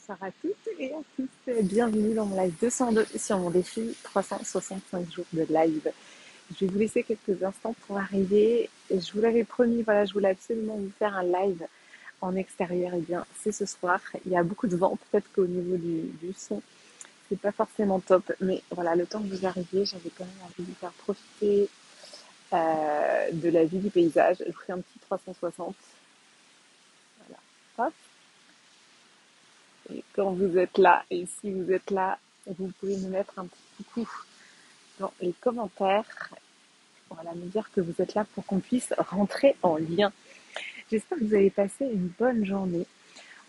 bonsoir à toutes et à tous. Bienvenue dans mon live 202 sur mon défi 365 jours de live. Je vais vous laisser quelques instants pour arriver. Je vous l'avais promis, voilà, je voulais absolument vous faire un live en extérieur. Et bien, c'est ce soir. Il y a beaucoup de vent, peut-être qu'au niveau du son, c'est pas forcément top. Mais voilà, le temps que vous arriviez, j'avais quand même envie de vous faire profiter de la vue du paysage. Je vous fais un petit 360. Voilà. Hop. Et quand vous êtes là, et si vous êtes là, vous pouvez me mettre un petit coucou dans les commentaires. Voilà, me dire que vous êtes là pour qu'on puisse rentrer en lien. J'espère que vous avez passé une bonne journée.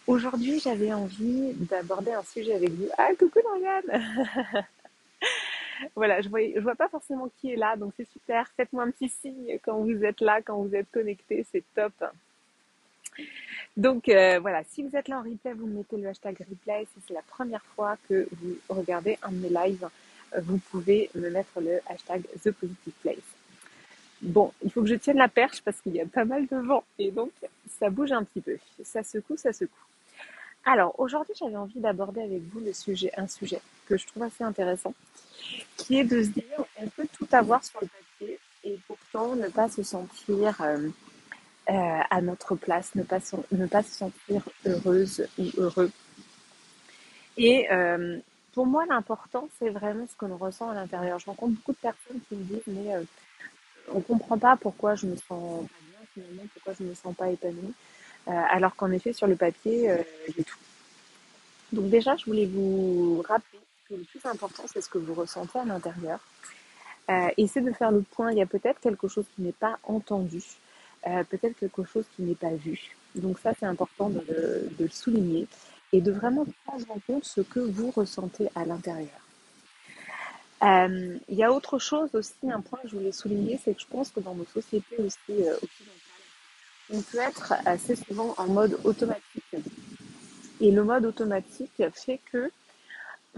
Aujourd'hui, j'avais envie d'aborder un sujet avec vous. Ah, coucou Lauriane. Voilà, je vois pas forcément qui est là, donc c'est super. Faites-moi un petit signe quand vous êtes là, quand vous êtes connecté, c'est top. Donc voilà, si vous êtes là en replay, vous mettez le hashtag replay. Si c'est la première fois que vous regardez un de mes lives, vous pouvez me mettre le hashtag ThePositivePlace. Bon, il faut que je tienne la perche parce qu'il y a pas mal de vent et donc ça bouge un petit peu. Ça secoue, ça secoue. Alors aujourd'hui, j'avais envie d'aborder avec vous un sujet que je trouve assez intéressant, qui est de se dire on peut tout avoir sur le papier et pourtant ne pas se sentir à notre place, ne pas se sentir heureuse ou heureux. Et pour moi, l'important, c'est vraiment ce que l'on ressent à l'intérieur. Je rencontre beaucoup de personnes qui me disent, mais on comprend pas pourquoi je me sens pas bien finalement, pourquoi je me sens pas épanouie, alors qu'en effet, sur le papier, j'ai tout. Donc déjà, je voulais vous rappeler que le plus important, c'est ce que vous ressentez à l'intérieur. Essayez de faire le point. Il y a peut-être quelque chose qui n'est pas entendu, peut-être quelque chose qui n'est pas vu. Donc ça, c'est important de le souligner et de vraiment prendre en compte ce que vous ressentez à l'intérieur. Il y a autre chose aussi, un point que je voulais souligner, c'est que je pense que dans nos sociétés aussi occidentales, on peut être assez souvent en mode automatique. Et le mode automatique fait que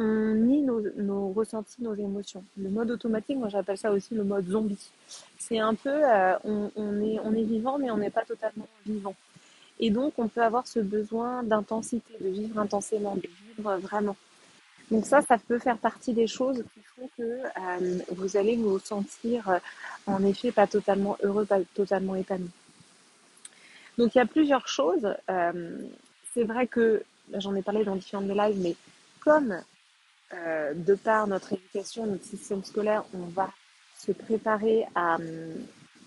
on nie nos ressentis, nos émotions. Le mode automatique, moi j'appelle ça aussi le mode zombie. C'est un peu, on est vivant, mais on n'est pas totalement vivant. Et donc, on peut avoir ce besoin d'intensité, de vivre intensément, de vivre vraiment. Donc ça peut faire partie des choses qui font que vous allez vous sentir, en effet, pas totalement heureux, pas totalement épanoui. Donc il y a plusieurs choses. C'est vrai que, j'en ai parlé dans différents de mes lives, mais comme de par notre éducation, notre système scolaire, on va se préparer à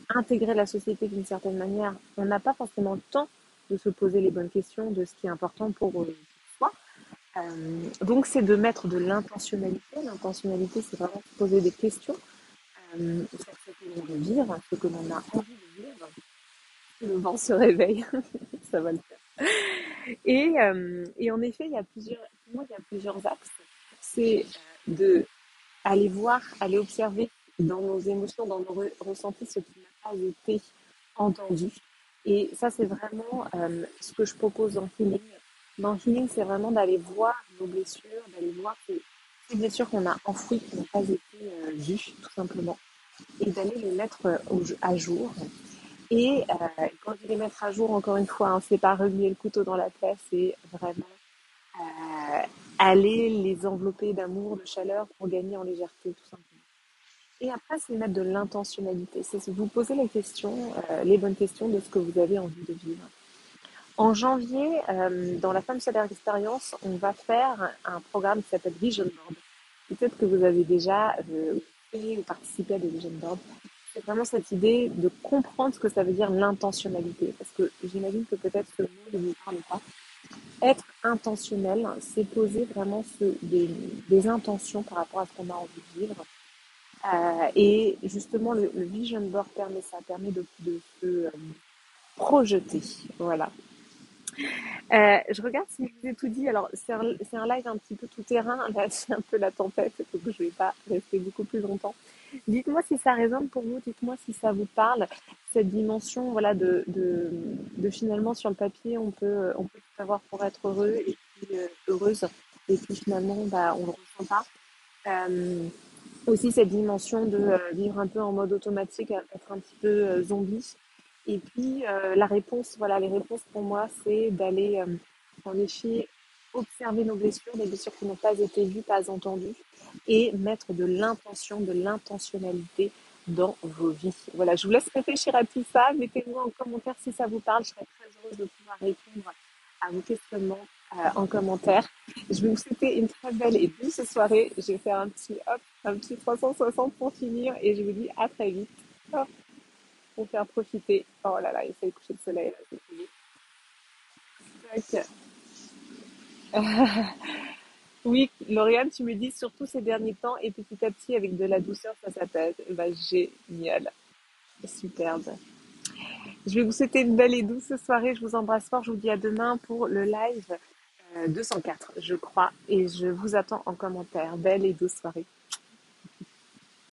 intégrer la société d'une certaine manière. On n'a pas forcément le temps de se poser les bonnes questions de ce qui est important pour soi. Donc, c'est de mettre de l'intentionnalité. L'intentionnalité, c'est vraiment se poser des questions sur ce que l'on veut vivre, ce que l'on a envie de vivre. Le vent se réveille, ça va le faire. Et en effet, pour moi, il y a plusieurs axes. C'est de aller voir, aller observer dans nos émotions, dans nos ressentis, ce qui n'a pas été entendu. Et ça, c'est vraiment ce que je propose dans Healing. Dans Healing, c'est vraiment d'aller voir nos blessures, d'aller voir ces blessures qu'on a enfouies, qui n'ont pas été vues, tout simplement, et d'aller les mettre à jour. Et quand je dis les mettre à jour, encore une fois, hein, c'est pas remuer le couteau dans la plaie, c'est vraiment aller les envelopper d'amour, de chaleur pour gagner en légèreté, tout simplement. Et après, c'est mettre de l'intentionnalité. C'est vous poser les questions, les bonnes questions de ce que vous avez envie de vivre. En janvier, dans la Femme Solaire Experience, on va faire un programme qui s'appelle Vision Board. Peut-être que vous avez déjà fait ou participé à des Vision Boards. C'est vraiment cette idée de comprendre ce que ça veut dire l'intentionnalité. Parce que j'imagine que peut-être ce mot ne vous parle pas. Être intentionnel, c'est poser vraiment des intentions par rapport à ce qu'on a envie de vivre. Et justement, le Vision Board permet ça, permet de se projeter. Voilà. Je regarde si je vous ai tout dit. Alors, c'est un live un petit peu tout terrain. Là, c'est un peu la tempête, donc je ne vais pas rester beaucoup plus longtemps. Dites-moi si ça résonne pour vous, dites-moi si ça vous parle, cette dimension voilà, de finalement sur le papier, on peut tout avoir pour être heureux et puis heureuse, et puis finalement, bah, on ne le ressent pas. Aussi cette dimension de vivre un peu en mode automatique, être un petit peu zombie. Et puis la réponse, voilà, les réponses pour moi, c'est d'aller en effet observer nos blessures, les blessures qui n'ont pas été vues, pas entendues, et mettre de l'intention, de l'intentionnalité dans vos vies. Voilà, je vous laisse réfléchir à tout ça. Mettez-moi en commentaire si ça vous parle. Je serais très heureuse de pouvoir répondre à vos questionnements en commentaire. Je vais vous souhaiter une très belle et douce soirée. Je vais faire un petit 360 pour finir et je vous dis à très vite. Hop, pour faire profiter. Oh là là, il fait le coucher de soleil là, c'est fini. Oui, Lauriane, tu me dis surtout ces derniers temps et petit à petit avec de la douceur, ça s'appelle. Bah, génial, superbe. Je vais vous souhaiter une belle et douce soirée. Je vous embrasse fort. Je vous dis à demain pour le live 204, je crois. Et je vous attends en commentaire. Belle et douce soirée.